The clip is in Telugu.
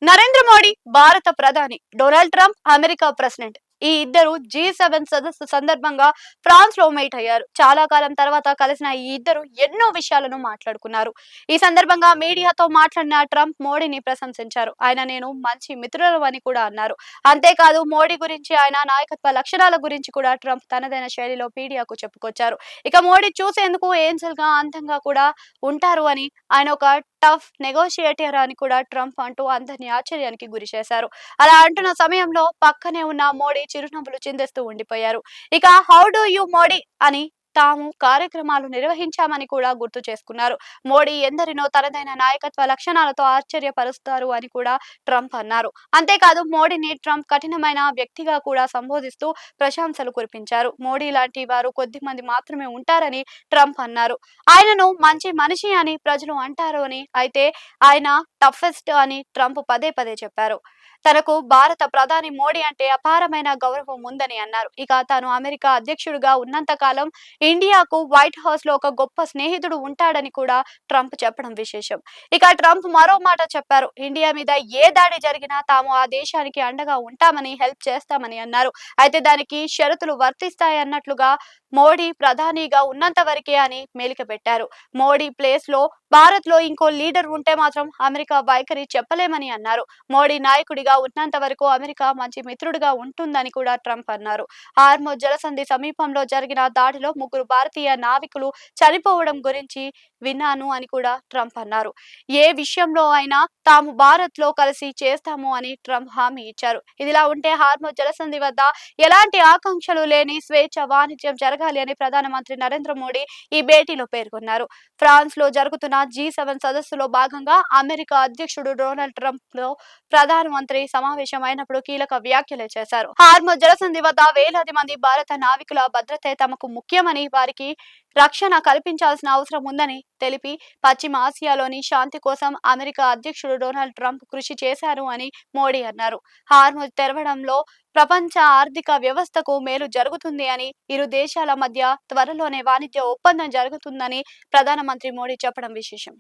నరేంద్ర మోడీ భారత ప్రధాని, డొనాల్డ్ ట్రంప్ అమెరికా ప్రెసిడెంట్. ఈ ఇద్దరు G7 సదస్సు సందర్భంగా ఫ్రాన్స్ లో మీట్ అయ్యారు. చాలా కాలం తర్వాత కలిసిన ఈ ఇద్దరు ఎన్నో విషయాలను మాట్లాడుకున్నారు. ఈ సందర్భంగా మీడియాతో మాట్లాడిన ట్రంప్ మోడీని ప్రశంసించారు. ఆయన నేను మంచి మిత్రులు అని కూడా అన్నారు. అంతేకాదు మోడీ గురించి ఆయన నాయకత్వ లక్షణాల గురించి కూడా ట్రంప్ తనదైన శైలిలో మీడియాకు చెప్పుకొచ్చారు. ఇక మోడీ చూసేందుకు ఏంజల్ గా అందంగా కూడా ఉంటారు అని, ఆయన ఒక టఫ్ నెగోషియేటర్ అని కూడా ట్రంప్ అంటూ అందరినీ ఆశ్చర్యానికి గురి చేశారు. అలా అంటున్న సమయంలో పక్కనే ఉన్న మోడీ చిరునవ్వులు చిందిస్తూ ఉండిపోయారు. ఇక హౌ డు యు మోడీ అని తాము కార్యక్రమాలు నిర్వహించామని కూడా గుర్తు చేసుకున్నారు. మోడీ ఎందరినో తనదైన నాయకత్వ లక్షణాలతో ఆశ్చర్యపరుస్తారు అని కూడా ట్రంప్ అన్నారు. అంతేకాదు మోడీని ట్రంప్ కఠినమైన వ్యక్తిగా కూడా సంబోధిస్తూ ప్రశంసలు కురిపించారు. మోడీ లాంటి వారు కొద్ది మంది మాత్రమే ఉంటారని ట్రంప్ అన్నారు. ఆయనను మంచి మనిషి అని ప్రజలు అంటారు అని, అయితే ఆయన టఫెస్ట్ అని ట్రంప్ పదే పదే చెప్పారు. తనకు భారత ప్రధాని మోడీ అంటే అపారమైన గౌరవం ఉందని అన్నారు. ఇక తాను అమెరికా అధ్యక్షుడిగా ఉన్నంత కాలం ఇండియాకు వైట్ హౌస్ లో ఒక గొప్ప స్నేహితుడు ఉంటాడని కూడా ట్రంప్ చెప్పడం విశేషం. ఇక ట్రంప్ మరో మాట చెప్పారు. ఇండియా మీద ఏ దాడి జరిగినా తాము ఆ దేశానికి అండగా ఉంటామని, హెల్ప్ చేస్తామని అన్నారు. అయితే దానికి షరతులు వర్తిస్తాయన్నట్లుగా మోడీ ప్రధానిగా ఉన్నంత వరకే అని మెలిక పెట్టారు. మోడీ ప్లేస్ లో భారత్ లో ఇంకో లీడర్ ఉంటే మాత్రం అమెరికా వైఖరి చెప్పలేమని అన్నారు. మోడీ నాయకుడిగా ఉన్నంత వరకు అమెరికా మంచి మిత్రుడిగా ఉంటుందని కూడా ట్రంప్ అన్నారు. హార్మోజ్ జలసంధి సమీపంలో జరిగిన దాడిలో 3 భారతీయ నావికులు చనిపోవడం గురించి విన్నాను అని కూడా ట్రంప్ అన్నారు. ఏ విషయంలో అయినా తాము భారత్ లో కలిసి చేస్తాము అని ట్రంప్ హామీ ఇచ్చారు. ఇదిలా ఉంటే హార్మోజ్ జలసంధి వద్ద ఎలాంటి ఆకాంక్షలు లేని స్వేచ్ఛ వాణిజ్యం జరగాలి అని ప్రధానమంత్రి నరేంద్ర మోడీ ఈ భేటీలో పేర్కొన్నారు. ఫ్రాన్స్ లో జరుగుతున్న G7 సదస్సులో భాగంగా అమెరికా అధ్యక్షుడు డొనాల్డ్ ట్రంప్ లో ప్రధానమంత్రి సమావేశం అయినప్పుడు కీలక వ్యాఖ్యలు చేశారు. హార్మోజ్ జలసంధి వద్ద వేలాది మంది భారత నావికుల భద్రతే తమకు ముఖ్యమని, వారికి రక్షణ కల్పించాల్సిన అవసరం ఉందని తెలిపి, పశ్చిమ ఆసియాలోని శాంతి కోసం అమెరికా అధ్యక్షుడు డొనాల్డ్ ట్రంప్ కృషి చేశారు అని మోడీ అన్నారు. హార్మోజ్ తెరవడంలో ప్రపంచ ఆర్థిక వ్యవస్థకు మేలు జరుగుతుంది అని, ఇరు దేశాల మధ్య త్వరలోనే వాణిజ్య ఒప్పందం జరుగుతుందని ప్రధానమంత్రి మోడీ చెప్పడం విశేషం.